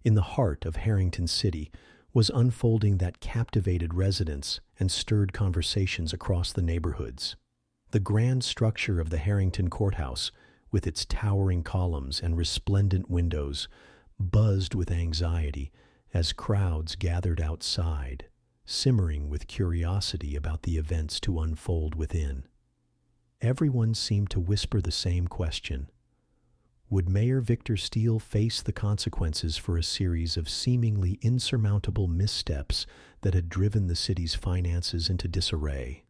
In the heart of Harrington City was unfolding that captivated residents and stirred conversations across the neighborhoods. The grand structure of the Harrington Courthouse, with its towering columns and resplendent windows, buzzed with anxiety as crowds gathered outside, simmering with curiosity about the events to unfold within. Everyone seemed to whisper the same question. Would Mayor Victor Steele face the consequences for a series of seemingly insurmountable missteps that had driven the city's finances into disarray?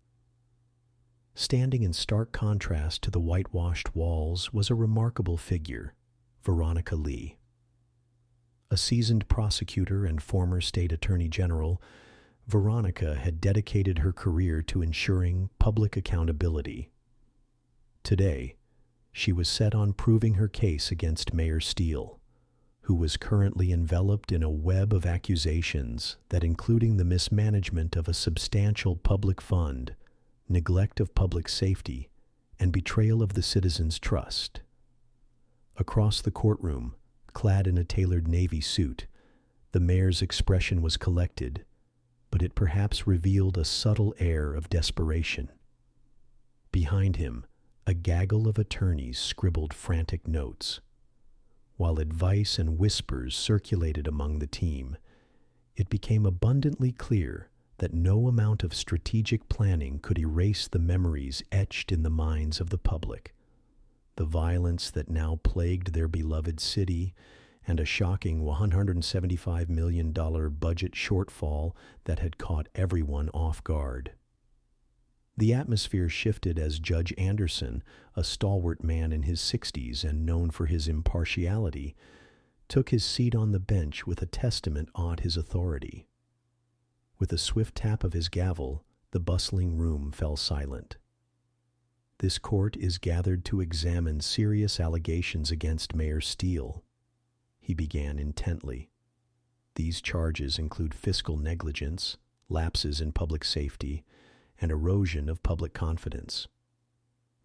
Standing in stark contrast to the whitewashed walls was a remarkable figure, Veronica Lee. A seasoned prosecutor and former state attorney general, Veronica had dedicated her career to ensuring public accountability. Today, she was set on proving her case against Mayor Steele, who was currently enveloped in a web of accusations that including the mismanagement of a substantial public fund, neglect of public safety, and betrayal of the citizens' trust. Across the courtroom, clad in a tailored navy suit, the mayor's expression was collected, but it perhaps revealed a subtle air of desperation. Behind him, a gaggle of attorneys scribbled frantic notes. While advice and whispers circulated among the team, it became abundantly clear that no amount of strategic planning could erase the memories etched in the minds of the public. The violence that now plagued their beloved city, and a shocking $175 million budget shortfall that had caught everyone off guard. The atmosphere shifted as Judge Anderson, a stalwart man in his 60s and known for his impartiality, took his seat on the bench with a testament on his authority. With a swift tap of his gavel, the bustling room fell silent. This court is gathered to examine serious allegations against Mayor Steele, he began intently. These charges include fiscal negligence, lapses in public safety, and erosion of public confidence.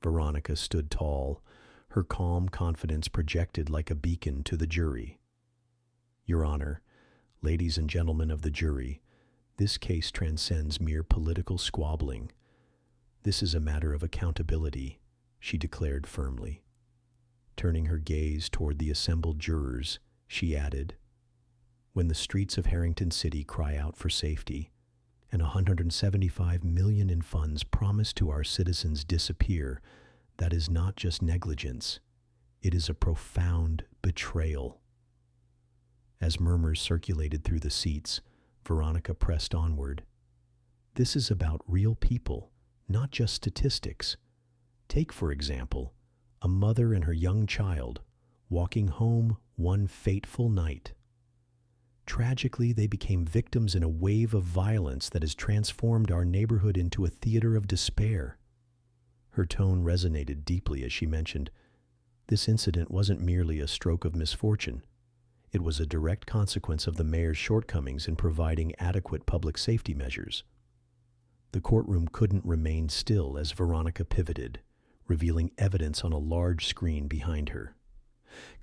Veronica stood tall, her calm confidence projected like a beacon to the jury. Your Honor, ladies and gentlemen of the jury, this case transcends mere political squabbling. This is a matter of accountability, she declared firmly. Turning her gaze toward the assembled jurors, she added, when the streets of Harrington City cry out for safety, and $175 million in funds promised to our citizens disappear, that is not just negligence, it is a profound betrayal. As murmurs circulated through the seats, Veronica pressed onward. This is about real people, not just statistics. Take, for example, a mother and her young child walking home one fateful night. Tragically, they became victims in a wave of violence that has transformed our neighborhood into a theater of despair. Her tone resonated deeply as she mentioned, this incident wasn't merely a stroke of misfortune. It was a direct consequence of the mayor's shortcomings in providing adequate public safety measures. The courtroom couldn't remain still as Veronica pivoted, revealing evidence on a large screen behind her.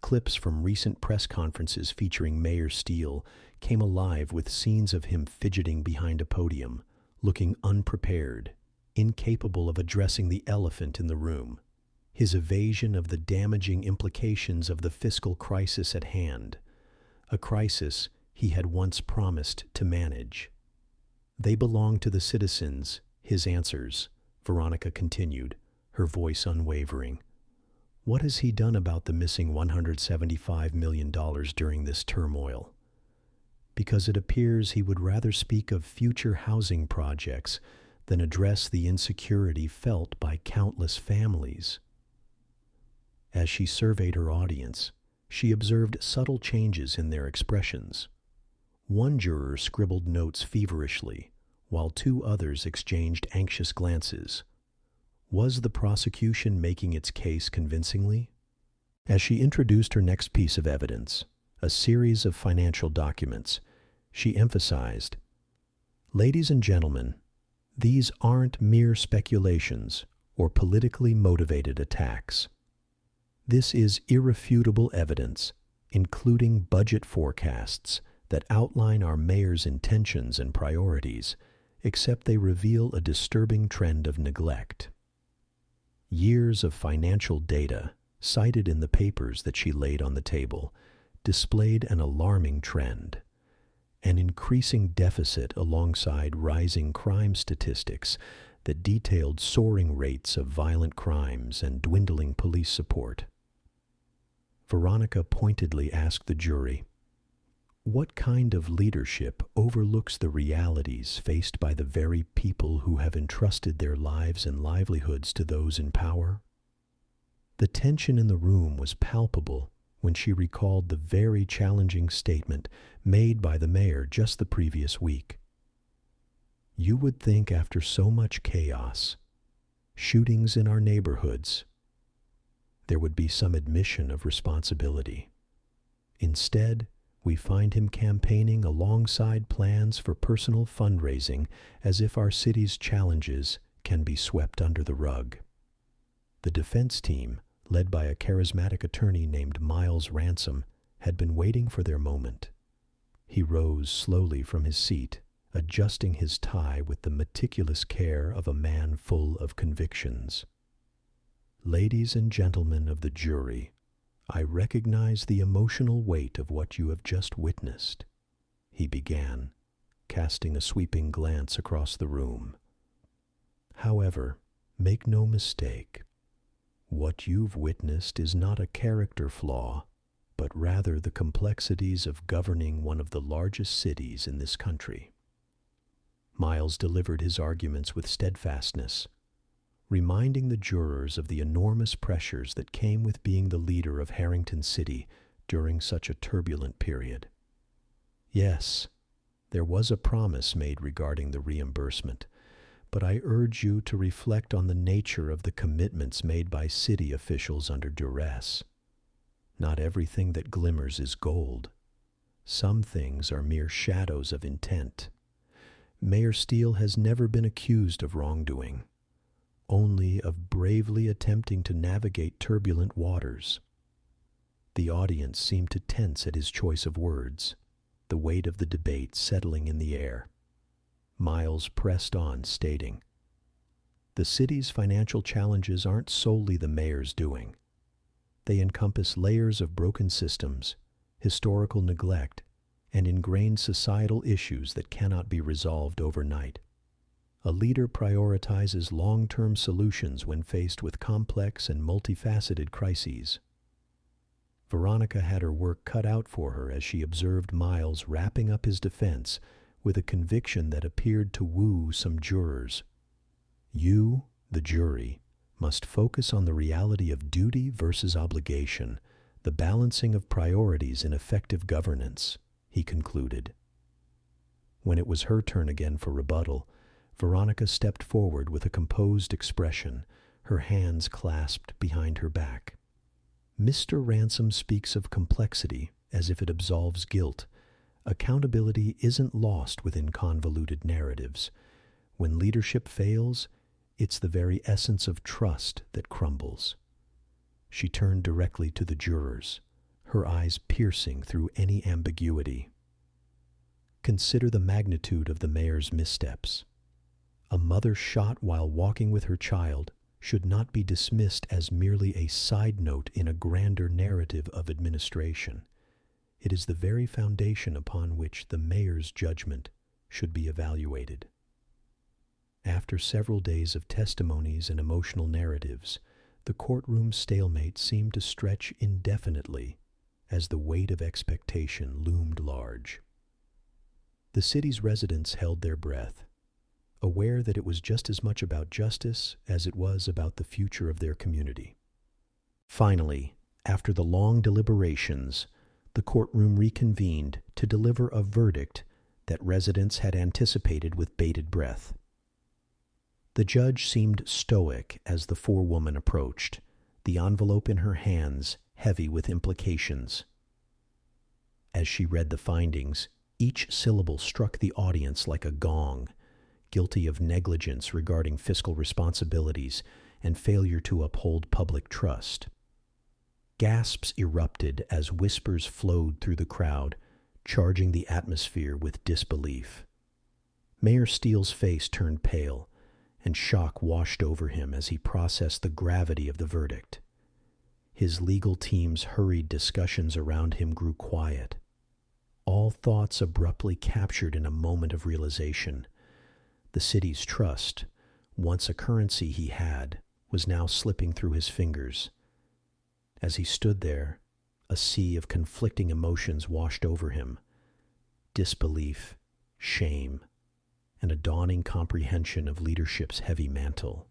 Clips from recent press conferences featuring Mayor Steele came alive with scenes of him fidgeting behind a podium, looking unprepared, incapable of addressing the elephant in the room, his evasion of the damaging implications of the fiscal crisis at hand, a crisis he had once promised to manage. They belong to the citizens, his answers, Veronica continued, her voice unwavering. What has he done about the missing $175 million during this turmoil? Because it appears he would rather speak of future housing projects than address the insecurity felt by countless families. As she surveyed her audience, she observed subtle changes in their expressions. One juror scribbled notes feverishly, while two others exchanged anxious glances. Was the prosecution making its case convincingly? As she introduced her next piece of evidence, a series of financial documents, she emphasized, ladies and gentlemen, these aren't mere speculations or politically motivated attacks. This is irrefutable evidence including budget forecasts that outline our mayor's intentions and priorities, except they reveal a disturbing trend of neglect. Years of financial data, cited in the papers that she laid on the table, displayed an alarming trend. An increasing deficit alongside rising crime statistics that detailed soaring rates of violent crimes and dwindling police support. Veronica pointedly asked the jury, "What kind of leadership overlooks the realities faced by the very people who have entrusted their lives and livelihoods to those in power?" The tension in the room was palpable when she recalled the very challenging statement made by the mayor just the previous week. "You would think after so much chaos, shootings in our neighborhoods, there would be some admission of responsibility. Instead, we find him campaigning alongside plans for personal fundraising as if our city's challenges can be swept under the rug." The defense team, led by a charismatic attorney named Miles Ransom, had been waiting for their moment. He rose slowly from his seat, adjusting his tie with the meticulous care of a man full of convictions. "Ladies and gentlemen of the jury, I recognize the emotional weight of what you have just witnessed," he began, casting a sweeping glance across the room. "However, make no mistake. What you've witnessed is not a character flaw, but rather the complexities of governing one of the largest cities in this country." Miles delivered his arguments with steadfastness, reminding the jurors of the enormous pressures that came with being the leader of Harrington City during such a turbulent period. Yes, there was a promise made regarding the reimbursement, but I urge you to reflect on the nature of the commitments made by city officials under duress. Not everything that glimmers is gold. Some things are mere shadows of intent. Mayor Steele has never been accused of wrongdoing, only of bravely attempting to navigate turbulent waters. The audience seemed to tense at his choice of words, the weight of the debate settling in the air. Miles pressed on, stating, "The city's financial challenges aren't solely the mayor's doing. They encompass layers of broken systems, historical neglect, and ingrained societal issues that cannot be resolved overnight. A leader prioritizes long-term solutions when faced with complex and multifaceted crises." Veronica had her work cut out for her as she observed Miles wrapping up his defense with a conviction that appeared to woo some jurors. "You, the jury, must focus on the reality of duty versus obligation, the balancing of priorities in effective governance," he concluded. When it was her turn again for rebuttal, Veronica stepped forward with a composed expression, her hands clasped behind her back. "Mr. Ransom speaks of complexity as if it absolves guilt. Accountability isn't lost within convoluted narratives. When leadership fails, it's the very essence of trust that crumbles." She turned directly to the jurors, her eyes piercing through any ambiguity. "Consider the magnitude of the mayor's missteps. A mother shot while walking with her child should not be dismissed as merely a side note in a grander narrative of administration. It is the very foundation upon which the mayor's judgment should be evaluated." After several days of testimonies and emotional narratives, the courtroom stalemate seemed to stretch indefinitely as the weight of expectation loomed large. The city's residents held their breath, aware that it was just as much about justice as it was about the future of their community. Finally, after the long deliberations, the courtroom reconvened to deliver a verdict that residents had anticipated with bated breath. The judge seemed stoic as the forewoman approached, the envelope in her hands heavy with implications. As she read the findings, each syllable struck the audience like a gong, guilty of negligence regarding fiscal responsibilities and failure to uphold public trust. Gasps erupted as whispers flowed through the crowd, charging the atmosphere with disbelief. Mayor Steele's face turned pale, and shock washed over him as he processed the gravity of the verdict. His legal team's hurried discussions around him grew quiet. All thoughts abruptly captured in a moment of realization. The city's trust, once a currency he had, was now slipping through his fingers. As he stood there, a sea of conflicting emotions washed over him: disbelief, shame, and a dawning comprehension of leadership's heavy mantle.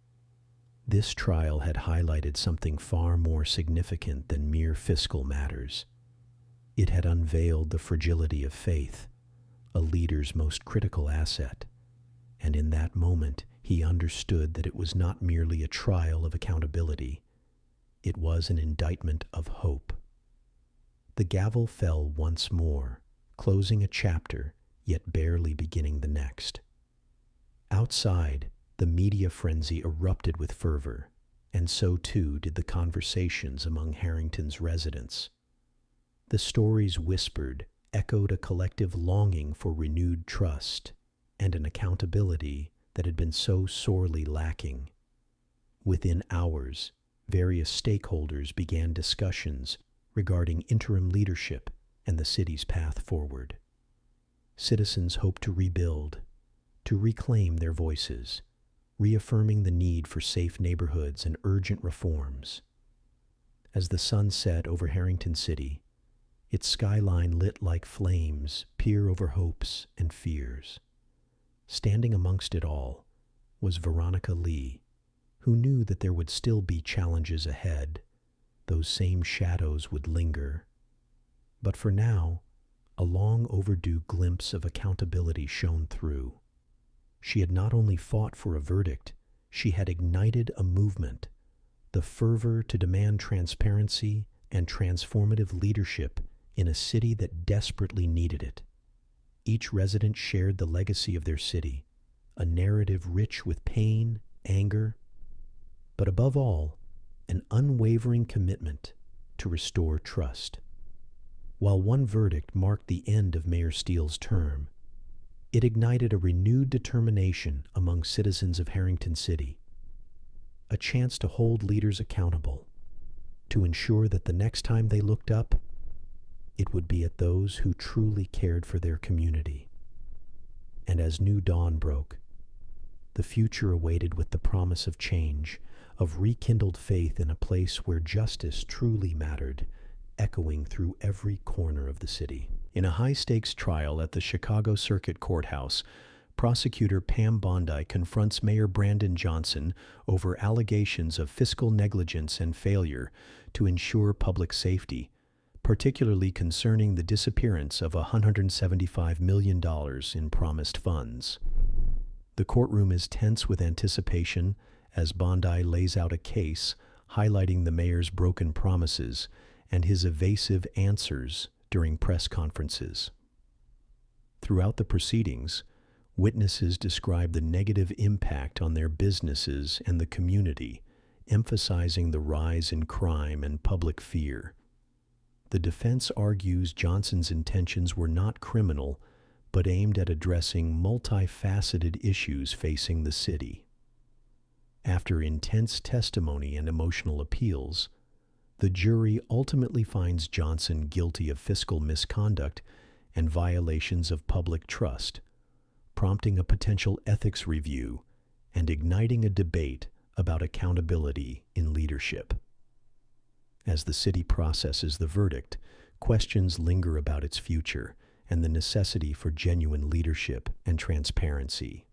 This trial had highlighted something far more significant than mere fiscal matters. It had unveiled the fragility of faith, a leader's most critical asset, and in that moment he understood that it was not merely a trial of accountability. It was an indictment of hope. The gavel fell once more, closing a chapter, yet barely beginning the next. Outside, the media frenzy erupted with fervor, and so too did the conversations among Harrington's residents. The stories whispered echoed a collective longing for renewed trust and an accountability that had been so sorely lacking. Within hours, various stakeholders began discussions regarding interim leadership and the city's path forward. Citizens hoped to rebuild, to reclaim their voices, reaffirming the need for safe neighborhoods and urgent reforms. As the sun set over Harrington City, its skyline lit like flames peer over hopes and fears. Standing amongst it all was Veronica Lee, who knew that there would still be challenges ahead. Those same shadows would linger. But for now, a long overdue glimpse of accountability shone through. She had not only fought for a verdict, she had ignited a movement, the fervor to demand transparency and transformative leadership in a city that desperately needed it. Each resident shared the legacy of their city, a narrative rich with pain, anger, but above all, an unwavering commitment to restore trust. While one verdict marked the end of Mayor Steele's term, it ignited a renewed determination among citizens of Harrington City, a chance to hold leaders accountable, to ensure that the next time they looked up, it would be at those who truly cared for their community. And as new dawn broke, the future awaited with the promise of change, of rekindled faith in a place where justice truly mattered, echoing through every corner of the city. In a high-stakes trial at the Chicago Circuit Courthouse, prosecutor Pam Bondi confronts Mayor Brandon Johnson over allegations of fiscal negligence and failure to ensure public safety, particularly concerning the disappearance of $175 million in promised funds. The courtroom is tense with anticipation as Bondi lays out a case highlighting the mayor's broken promises and his evasive answers during press conferences. Throughout the proceedings, witnesses describe the negative impact on their businesses and the community, emphasizing the rise in crime and public fear. The defense argues Johnson's intentions were not criminal, but aimed at addressing multifaceted issues facing the city. After intense testimony and emotional appeals, the jury ultimately finds Johnson guilty of fiscal misconduct and violations of public trust, prompting a potential ethics review and igniting a debate about accountability in leadership. As the city processes the verdict, questions linger about its future and the necessity for genuine leadership and transparency.